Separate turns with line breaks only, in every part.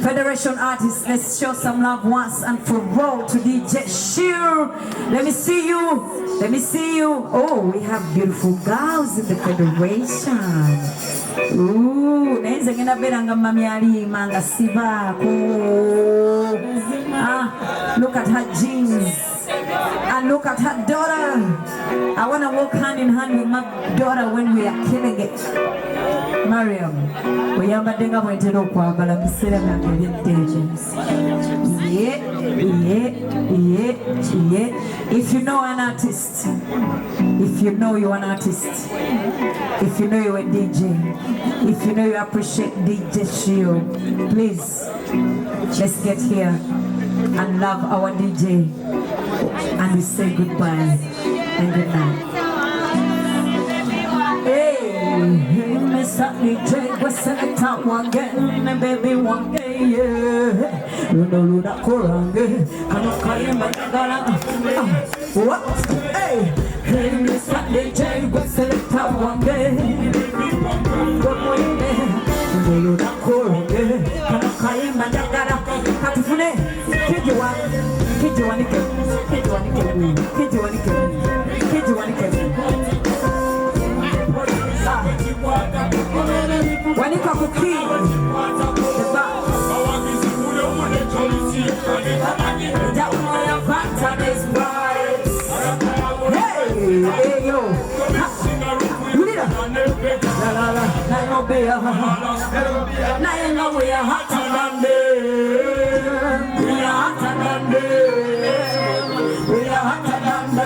Federation artists, let's show some love once and for all to DJ SHIRU. Let me see you. Let me see you. Oh, we have beautiful girls in the Federation. Ooh, nenze ngenda beranga mami ali manga sibako. Look at her jeans. And look at her daughter. I want to walk hand in hand with my daughter when we are killing it. Mariam, Oyamba denga mwentero kwa bala misere na vintages. Yeah. If you know an artist, if you know you're an artist, if you know you're a DJ, if you know you appreciate DJ SHIRU, please, let's get here and love our DJ. And we say goodbye and good night. Hey, Mr. DJ, we select out one again, and baby one day, yeah. You know that Korange, I'm not calling my gala. What? Hey, Mr. DJ, we select out one day. Good morning, you know that Korange, I'm not calling my gala. Katufune, kid you want. Wanika Kookie, the back. That one of Vanta's vibes. Hey, yo. You need a la la la. Now be a now you know we are hotter than them. We are hotter than them. We are hotter than the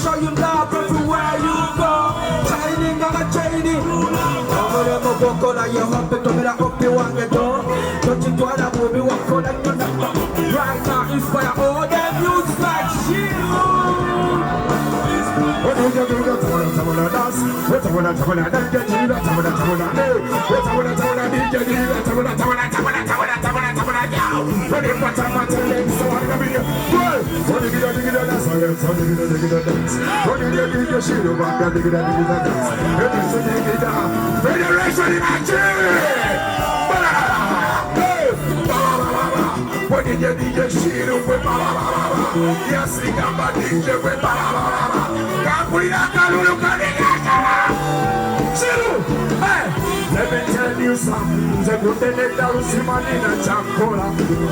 show you love everywhere you go. Shining on a chaining. Right now, inspire all them youths like SHIRU. Federation in what did you DJ SHIRU with yes, sing about DJ with SHIRU, hey, let me tell you something. The good thing that was in my Chakola.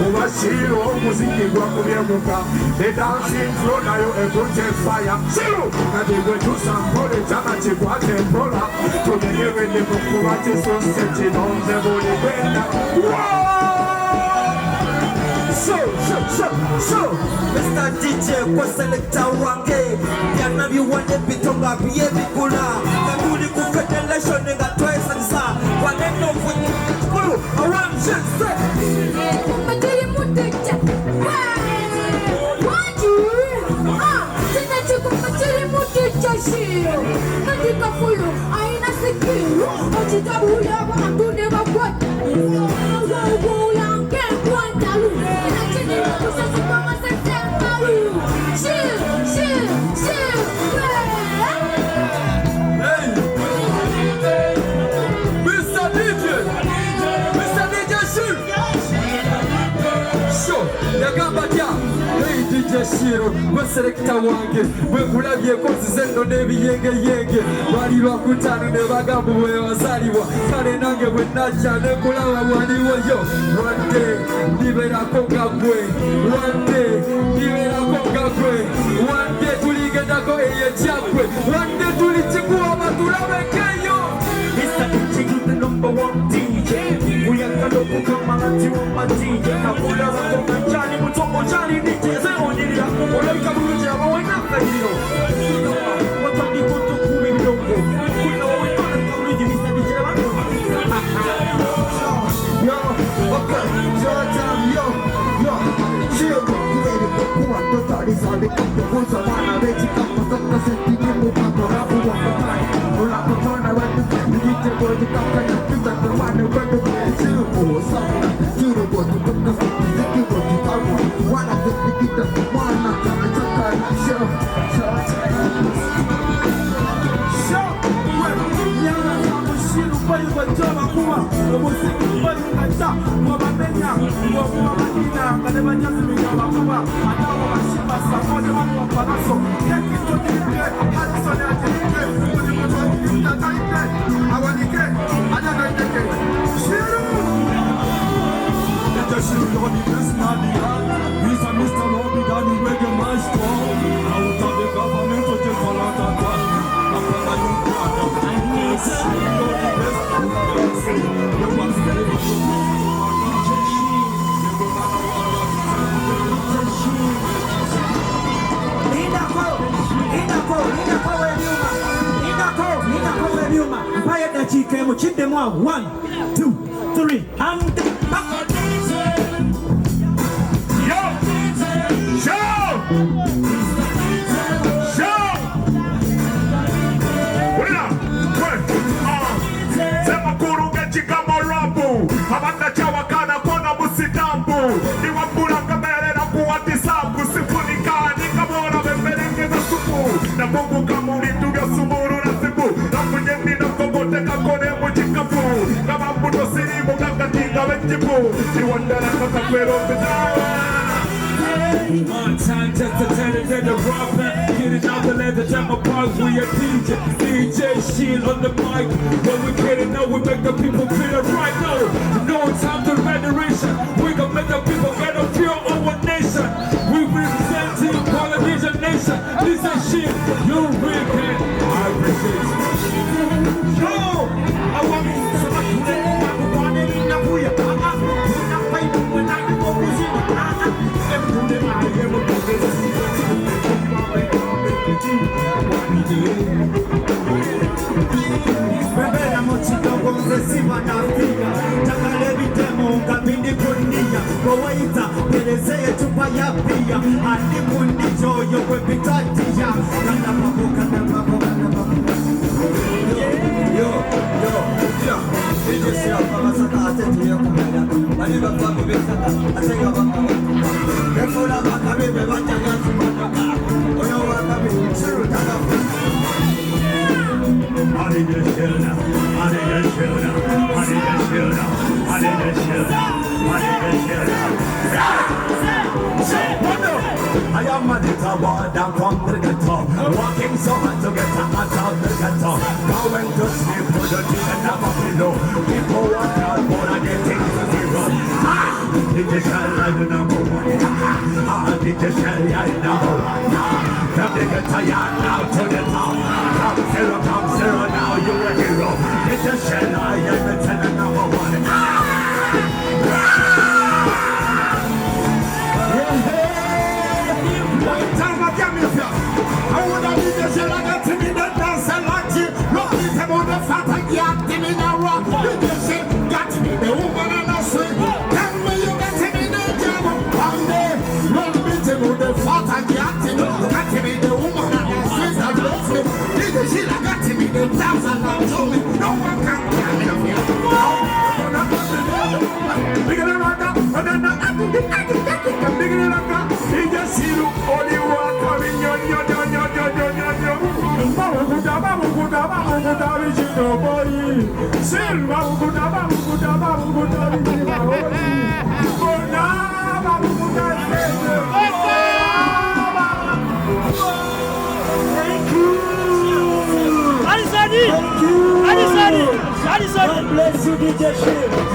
Over SHIRU, Musiki, Guamuka. The dancing floor now you a good fire. SHIRU, and they will do some polish and a chip what they pull up. To the year when they go for what is so setting on the body. Whoa! So, Mr. DJ, kwa selecta wake yana biwande bitonga biye bikula kabuli ku federation nga twesa nsa waneno kwenye kulu around shit set materi mutecha waju tena chiko materi mutecha SHIRU katika fulu aina sikiru ojitabuya bandune makwat yange kwanta lu ina chini kusa sipama sete
DJ SHIRU gwe selekta wange bwe kulabyeko nzizenno n'ebiyengeyenge bali lwakutaano ne bagamba bwe wazaalibwa kale nange bwe najja ne kulaba bwaliwoyo wadde ndibeerako nga gwe wadde ndibeerako nga gwe wadde tuligendako eyekyagwe wadde tulikikuwaba tulabekeyo Mr. DJ, the number one DJ. We are gonna come and you on my DJ. I put us up on Johnny, but on Johnny DJ. Say on you, or like a blue jam, or nothing. What are you going to do in your book? We know we're gonna come with you, Mr. DJ. Yo, okay, your time, yo. Chill, ready to go on the 30s, all the companies are on a ready to come to the city, move on to Rabu, walk the time. Turn around, you need to go to the company, you got the one who got the chill for something. You don't go to the city, you go to the one of the ticket, one of the show. One, two, three, and back. Yo, show. What Sema kuruga chika morabu. Habanda chawa kana kona musitambu. Iwa pula kamere na kuwati sabu. Sifunika nika mora bemberenge na supu. Na mungu kamuri tuga sumuru na sibu. Na kujendi na kogote kakone mujikapu. Kama mbuto sirimu kakatinga wejibu. Iwandara kakakwero bidawa. One time just to tell it that the rapper get it out the leather jam apart. We a DJ shit on the mic. When we get it now, we make the people feel it right now. No time to federation. We gon' make the people get a feel our nation. We represent the Polynesian nation. This is shit you repeat. I repeat. Yo, I want me to Kawaita, pelezea chupa ya pia Alimu ndicho yowe pitatia Kana mabu, kana mabu, kana mabu Yo Ije siya pala sata ate tuya kumenya Maniba kwa kubisata, ate yaba kwa Kekula baka bebe bacha yansu mataka Oyo wakabi, shiru taka I am a little boy down from the ghetto, walking so hard to get out of the ghetto. Going to sleep to the tea and never below. People walk out for a getting to zero. Did you shell I do not go? Did you shell I know? From the ghetto now to the top. Come zero, now you're a hero. Did you shell I am the tenant number one. I would have been the shell I got to me that dance and like you. Look at him on the fat and got him in a rock. You just say, got to me the woman and I say, tell me you got him in the job. One day, run with him on the fat and got him in the woman and I say, that looks me. Did the shell I got him in the dance and I told me, no one can tell me of you. Bigger than I got, but then I can bigger than I got. He just see you all you want coming, yo. Baby,
God bless you, DJ Shiru.